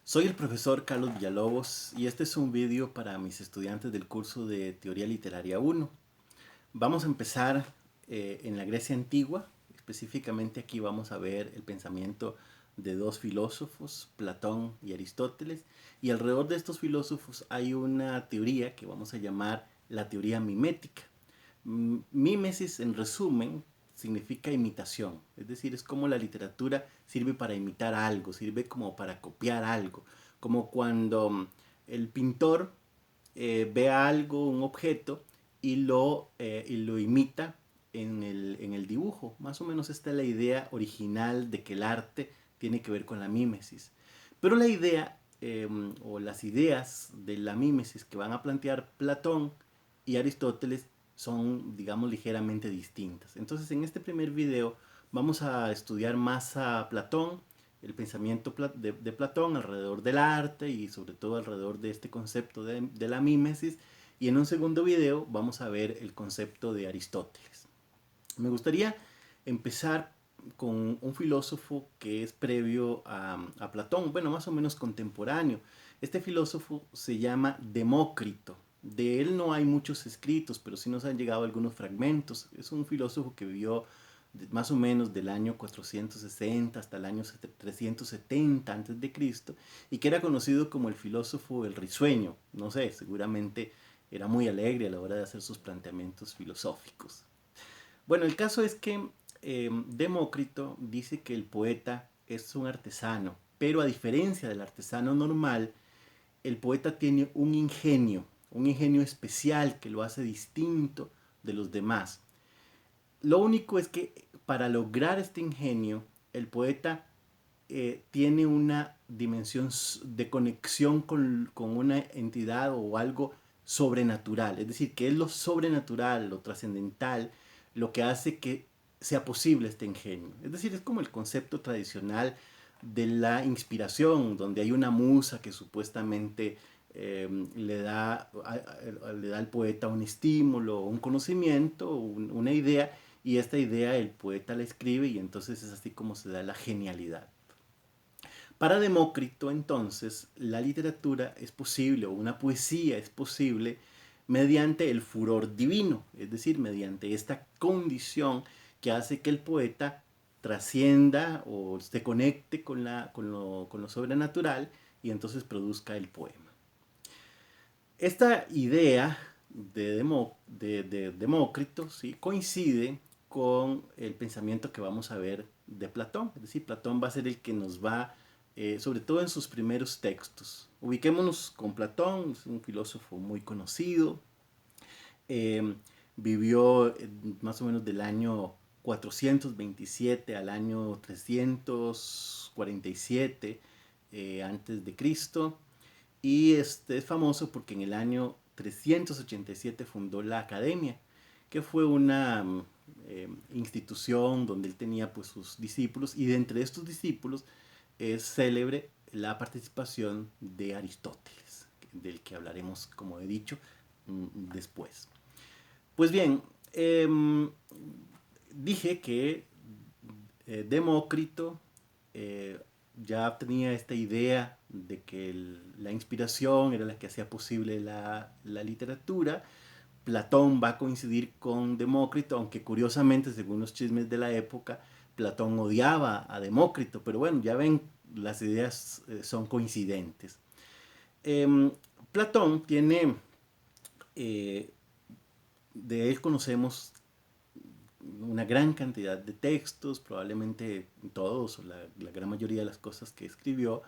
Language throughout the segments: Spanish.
Soy el profesor Carlos Villalobos y este es un vídeo para mis estudiantes del curso de Teoría Literaria 1. Vamos a empezar en la Grecia antigua, específicamente aquí vamos a ver el pensamiento de dos filósofos, Platón y Aristóteles, y alrededor de estos filósofos hay una teoría que vamos a llamar la teoría mimética. Mímesis, en resumen, significa imitación, es decir, es como la literatura sirve para imitar algo, sirve como para copiar algo, como cuando el pintor ve algo, un objeto, y lo imita en el dibujo. Más o menos esta es la idea original de que el arte tiene que ver con la mímesis. Pero la idea o las ideas de la mímesis que van a plantear Platón y Aristóteles son, digamos, ligeramente distintas. Entonces, en este primer video vamos a estudiar más a Platón, el pensamiento de Platón alrededor del arte y sobre todo alrededor de este concepto de la mímesis. Y en un segundo video vamos a ver el concepto de Aristóteles. Me gustaría empezar con un filósofo que es previo a Platón, bueno, más o menos contemporáneo. Este filósofo se llama Demócrito. De él no hay muchos escritos, pero sí nos han llegado algunos fragmentos. Es un filósofo que vivió más o menos del año 460 hasta el año 370 antes de Cristo y que era conocido como el filósofo del risueño. No sé, seguramente era muy alegre a la hora de hacer sus planteamientos filosóficos. Bueno, el caso es que Demócrito dice que el poeta es un artesano, pero a diferencia del artesano normal, el poeta tiene un ingenio especial que lo hace distinto de los demás. Lo único es que para lograr este ingenio, el poeta tiene una dimensión de conexión con una entidad o algo sobrenatural. Es decir, que es lo sobrenatural, lo trascendental, lo que hace que sea posible este ingenio. Es decir, es como el concepto tradicional de la inspiración, donde hay una musa que supuestamente le da al poeta un estímulo, un conocimiento, una idea, y esta idea el poeta la escribe y entonces es así como se da la genialidad. Para Demócrito, entonces, la literatura es posible, o una poesía es posible, mediante el furor divino, es decir, mediante esta condición que hace que el poeta trascienda o se conecte con lo sobrenatural y entonces produzca el poema. Esta idea de Demócrito, ¿sí?, coincide con el pensamiento que vamos a ver de Platón. Es decir, Platón va a ser el que nos va, sobre todo en sus primeros textos. Ubiquémonos con Platón, es un filósofo muy conocido. eh, Vivió más o menos del año 427 al año 347 antes de Cristo. Y este es famoso porque en el año 387 fundó la Academia, que fue una institución donde él tenía pues sus discípulos, y de entre estos discípulos es célebre la participación de Aristóteles, del que hablaremos, como he dicho, después. Pues bien, dije que Demócrito eh, ya tenía esta idea de que la inspiración era la que hacía posible la literatura. Platón va a coincidir con Demócrito, aunque curiosamente, según los chismes de la época, Platón odiaba a Demócrito, pero bueno, ya ven, las ideas son coincidentes. Eh, Platón tiene, eh, de él conocemos una gran cantidad de textos, probablemente todos o la gran mayoría de las cosas que escribió,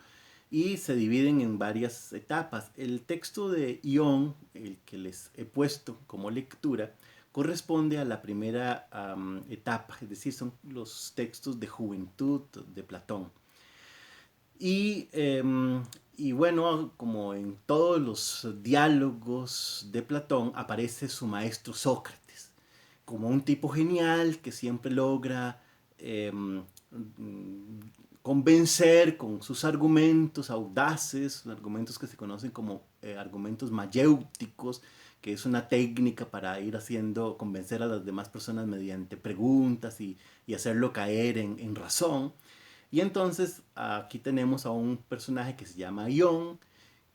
y se dividen en varias etapas. El texto de Ión, el que les he puesto como lectura, corresponde a la primera etapa, es decir, son los textos de juventud de Platón. Y, y bueno, como en todos los diálogos de Platón, aparece su maestro Sócrates, como un tipo genial que siempre logra eh, convencer con sus argumentos audaces, argumentos que se conocen como argumentos mayéuticos, que es una técnica para ir haciendo convencer a las demás personas mediante preguntas y hacerlo caer en razón. Y entonces aquí tenemos a un personaje que se llama Ion,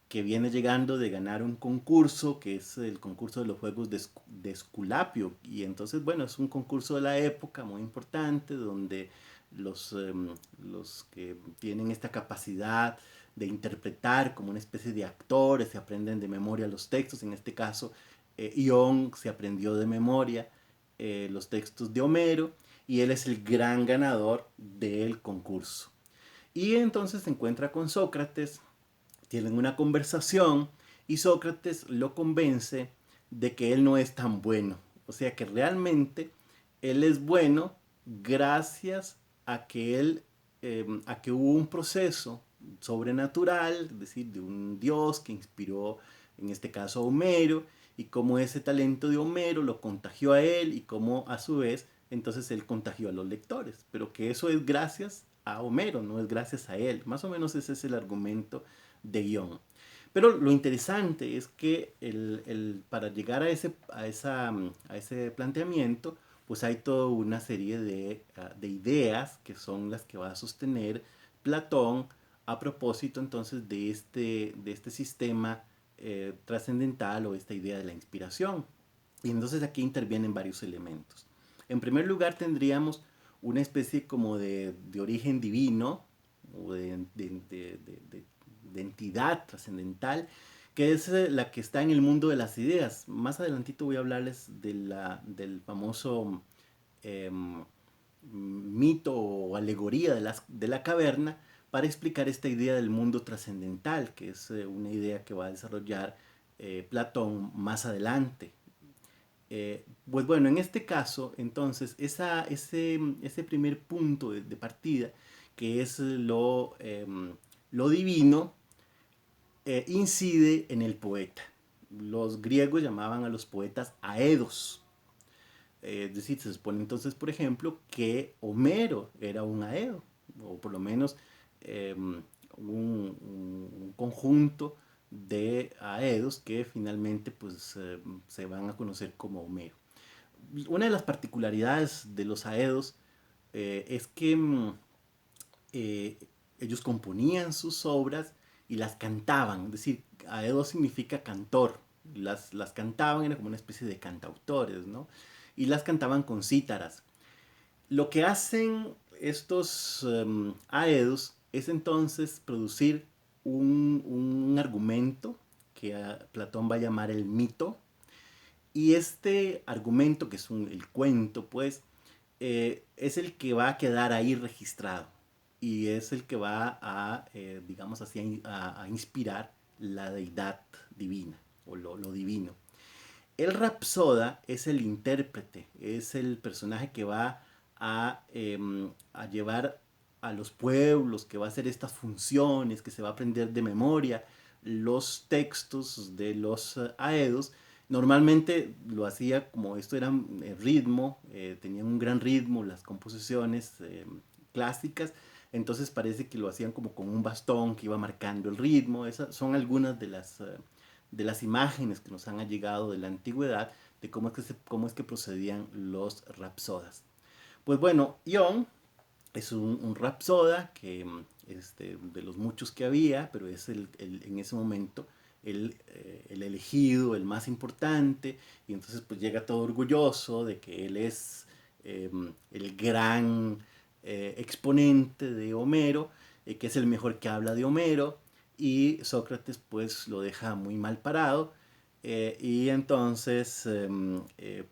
que viene llegando de ganar un concurso, que es el concurso de los Juegos de Esculapio. Y entonces, bueno, es un concurso de la época muy importante, donde los que tienen esta capacidad de interpretar como una especie de actores se aprenden de memoria los textos. En este caso, Ion se aprendió de memoria los textos de Homero y él es el gran ganador del concurso. Y entonces se encuentra con Sócrates, tienen una conversación y Sócrates lo convence de que él no es tan bueno. O sea que realmente él es bueno gracias a que a que hubo un proceso sobrenatural, es decir, de un dios que inspiró en este caso a Homero, y cómo ese talento de Homero lo contagió a él y cómo a su vez entonces él contagió a los lectores, pero que eso es gracias a Homero, no es gracias a él. Más o menos ese es el argumento de guión. Pero lo interesante es que para llegar a ese planteamiento, pues hay toda una serie de ideas que son las que va a sostener Platón a propósito entonces de este sistema trascendental o esta idea de la inspiración. Y entonces aquí intervienen varios elementos. En primer lugar tendríamos una especie como de origen divino o de entidad trascendental, que es la que está en el mundo de las ideas. Más adelantito voy a hablarles del famoso eh, mito o alegoría de la caverna para explicar esta idea del mundo trascendental, que es una idea que va a desarrollar Platón más adelante. Pues bueno, en este caso, entonces, ese primer punto de partida, que es lo divino, incide en el poeta. Los griegos llamaban a los poetas aedos. Es decir, se supone entonces, por ejemplo, que Homero era un aedo, o por lo menos un conjunto de aedos que finalmente pues, se van a conocer como Homero. Una de las particularidades de los aedos es que eh, ellos componían sus obras y las cantaban, es decir, aedo significa cantor, las cantaban, era como una especie de cantautores, ¿no? Y las cantaban con cítaras. Lo que hacen estos aedos es entonces producir un argumento que Platón va a llamar el mito, y este argumento, que es el cuento, pues, es el que va a quedar ahí registrado y es el que va a, digamos así, a inspirar la deidad divina o lo divino. El rapsoda es el intérprete, es el personaje que va a llevar a los pueblos, que va a hacer estas funciones, que se va a aprender de memoria los textos de los aedos. Normalmente lo hacía como esto era ritmo, tenían un gran ritmo las composiciones clásicas, entonces parece que lo hacían como con un bastón que iba marcando el ritmo. Esas son algunas de las imágenes que nos han llegado de la antigüedad de cómo es que procedían los rapsodas. Pues bueno, Ion es un rapsoda que de los muchos que había, pero es en ese momento el elegido, el más importante, y entonces pues llega todo orgulloso de que él es el gran exponente de Homero, que es el mejor que habla de Homero, y Sócrates pues lo deja muy mal parado, y entonces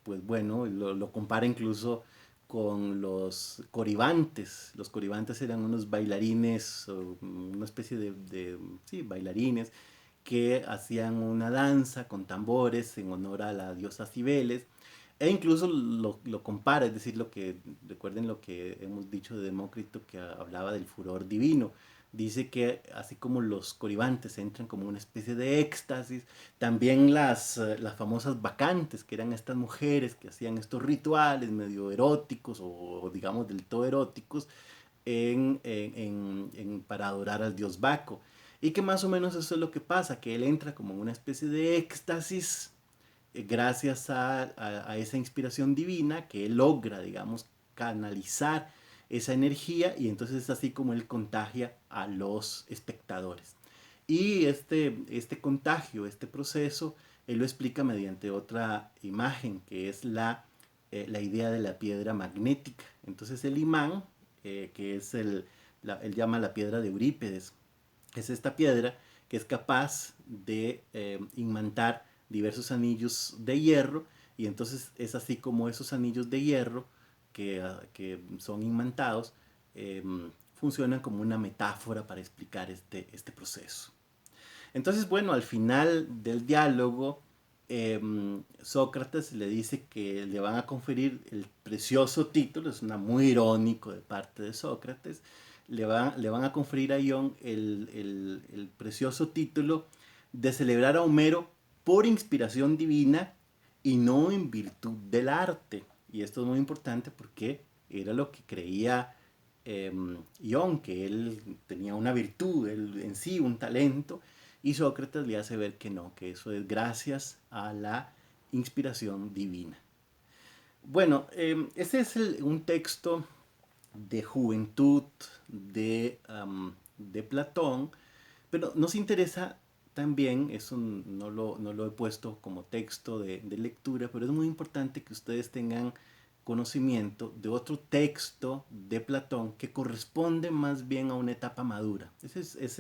pues bueno, lo compara incluso con los coribantes. Los coribantes eran unos bailarines, una especie sí, bailarines que hacían una danza con tambores en honor a la diosa Cibeles. E incluso lo compara, es decir, recuerden lo que hemos dicho de Demócrito, que hablaba del furor divino. Dice que así como los coribantes entran como una especie de éxtasis, también las famosas bacantes, que eran estas mujeres que hacían estos rituales medio eróticos o digamos del todo eróticos para adorar al dios Baco. Y que más o menos eso es lo que pasa, que él entra como en una especie de éxtasis gracias a esa inspiración divina que él logra, digamos, canalizar esa energía y entonces es así como él contagia a los espectadores. Y este contagio, este proceso, él lo explica mediante otra imagen que es la idea de la piedra magnética. Entonces el imán, que es él llama la piedra de Eurípides, es esta piedra que es capaz de imantar diversos anillos de hierro y entonces es así como esos anillos de hierro que son imantados eh, funcionan como una metáfora para explicar este proceso. Entonces, bueno, al final del diálogo, Sócrates le dice que le van a conferir el precioso título, es una muy irónico de parte de Sócrates, le van a conferir a Ion el precioso título de celebrar a Homero por inspiración divina y no en virtud del arte. Y esto es muy importante porque era lo que creía Ion, que él tenía una virtud, él en sí, un talento, y Sócrates le hace ver que no, que eso es gracias a la inspiración divina. Bueno, este es un texto de juventud de Platón, pero nos interesa también, eso no lo he puesto como texto de lectura, pero es muy importante que ustedes tengan conocimiento de otro texto de Platón que corresponde más bien a una etapa madura. Ese es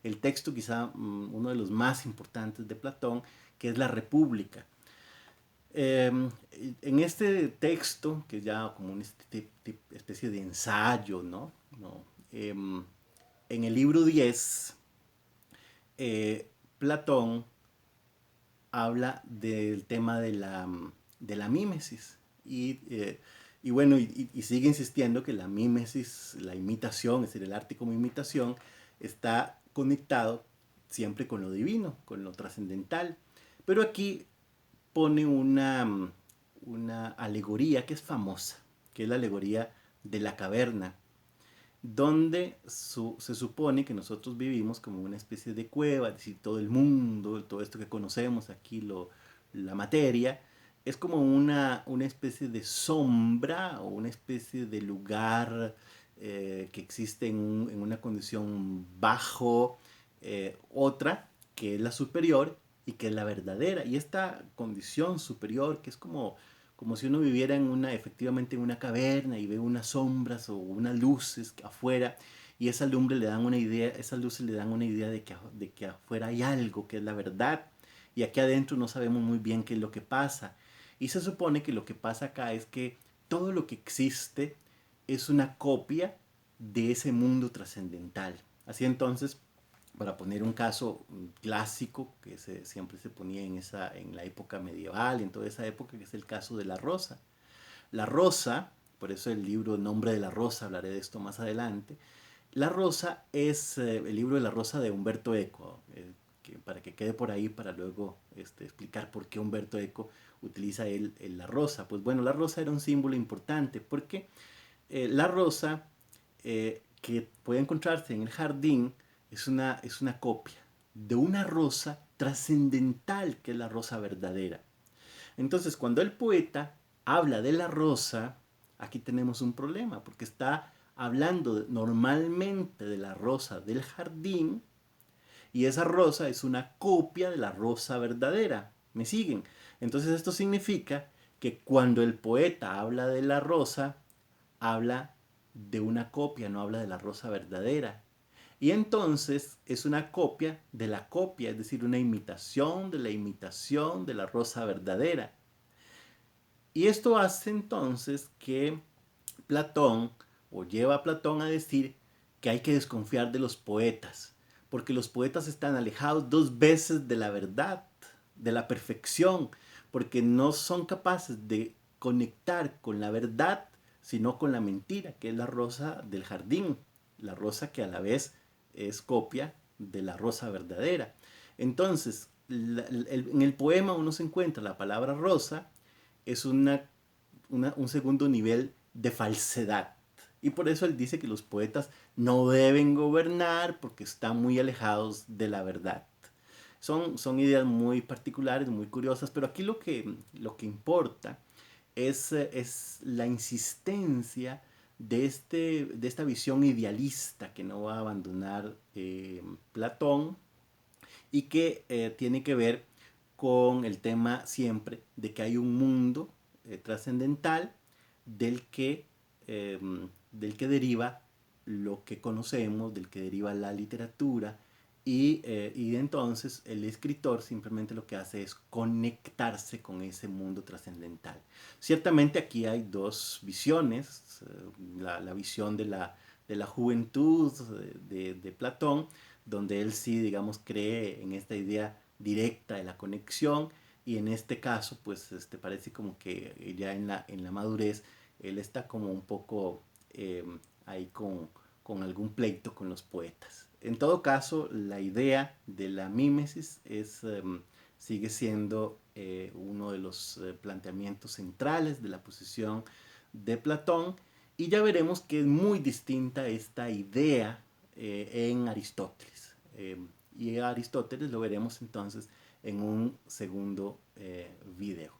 el texto quizá uno de los más importantes de Platón, que es la República. En este texto, que es ya como una especie de ensayo, ¿no? ¿No? En el libro 10, Platón habla del tema de la mímesis. Y bueno, y sigue insistiendo que la mímesis, la imitación, es decir, el arte como imitación, está conectado siempre con lo divino, con lo trascendental. Pero aquí pone una alegoría que es famosa, que es la alegoría de la caverna, donde se supone que nosotros vivimos como una especie de cueva, es decir, todo el mundo, todo esto que conocemos aquí, la materia, es como una especie de sombra o una especie de lugar que existe en una condición bajo otra, que es la superior y que es la verdadera. Y esta condición superior, que es como si uno viviera efectivamente en una caverna y ve unas sombras o unas luces afuera y esas lumbres le dan una idea, esas luces le dan una idea de que afuera hay algo que es la verdad y aquí adentro no sabemos muy bien qué es lo que pasa. Y se supone que lo que pasa acá es que todo lo que existe es una copia de ese mundo trascendental. Así entonces, para poner un caso clásico que siempre se ponía en la época medieval, en toda esa época, que es el caso de la rosa. La rosa, por eso el libro Nombre de la Rosa, hablaré de esto más adelante. La rosa es el libro de la rosa de Humberto Eco, para que quede por ahí para luego explicar por qué Humberto Eco utiliza la rosa. Pues bueno, la rosa era un símbolo importante porque la rosa que puede encontrarse en el jardín es una copia de una rosa trascendental que es la rosa verdadera. Entonces, cuando el poeta habla de la rosa, aquí tenemos un problema, porque está hablando normalmente de la rosa del jardín, y esa rosa es una copia de la rosa verdadera. ¿Me siguen? Entonces esto significa que cuando el poeta habla de la rosa, habla de una copia, no habla de la rosa verdadera. Y entonces es una copia de la copia, es decir, una imitación de la imitación de la rosa verdadera. Y esto hace entonces que Platón, o lleva a Platón a decir que hay que desconfiar de los poetas, porque los poetas están alejados dos veces de la verdad, de la perfección, porque no son capaces de conectar con la verdad, sino con la mentira, que es la rosa del jardín, la rosa que a la vez es copia de la rosa verdadera. Entonces, en el poema uno se encuentra la palabra rosa, es un segundo nivel de falsedad. Y por eso él dice que los poetas no deben gobernar porque están muy alejados de la verdad. Son ideas muy particulares, muy curiosas, pero aquí lo que importa es la insistencia de esta visión idealista que no va a abandonar Platón y que tiene que ver con el tema siempre de que hay un mundo trascendental del eh, del que deriva lo que conocemos, del que deriva la literatura, y entonces el escritor simplemente lo que hace es conectarse con ese mundo trascendental. Ciertamente aquí hay dos visiones, la visión de la juventud de Platón, donde él sí, digamos, cree en esta idea directa de la conexión, y en este caso, pues parece como que ya en la madurez, él está como un poco ahí con algún pleito con los poetas. En todo caso, la idea de la mímesis sigue siendo uno de los planteamientos centrales de la posición de Platón, y ya veremos que es muy distinta esta idea en Aristóteles. Y a Aristóteles lo veremos entonces en un segundo video.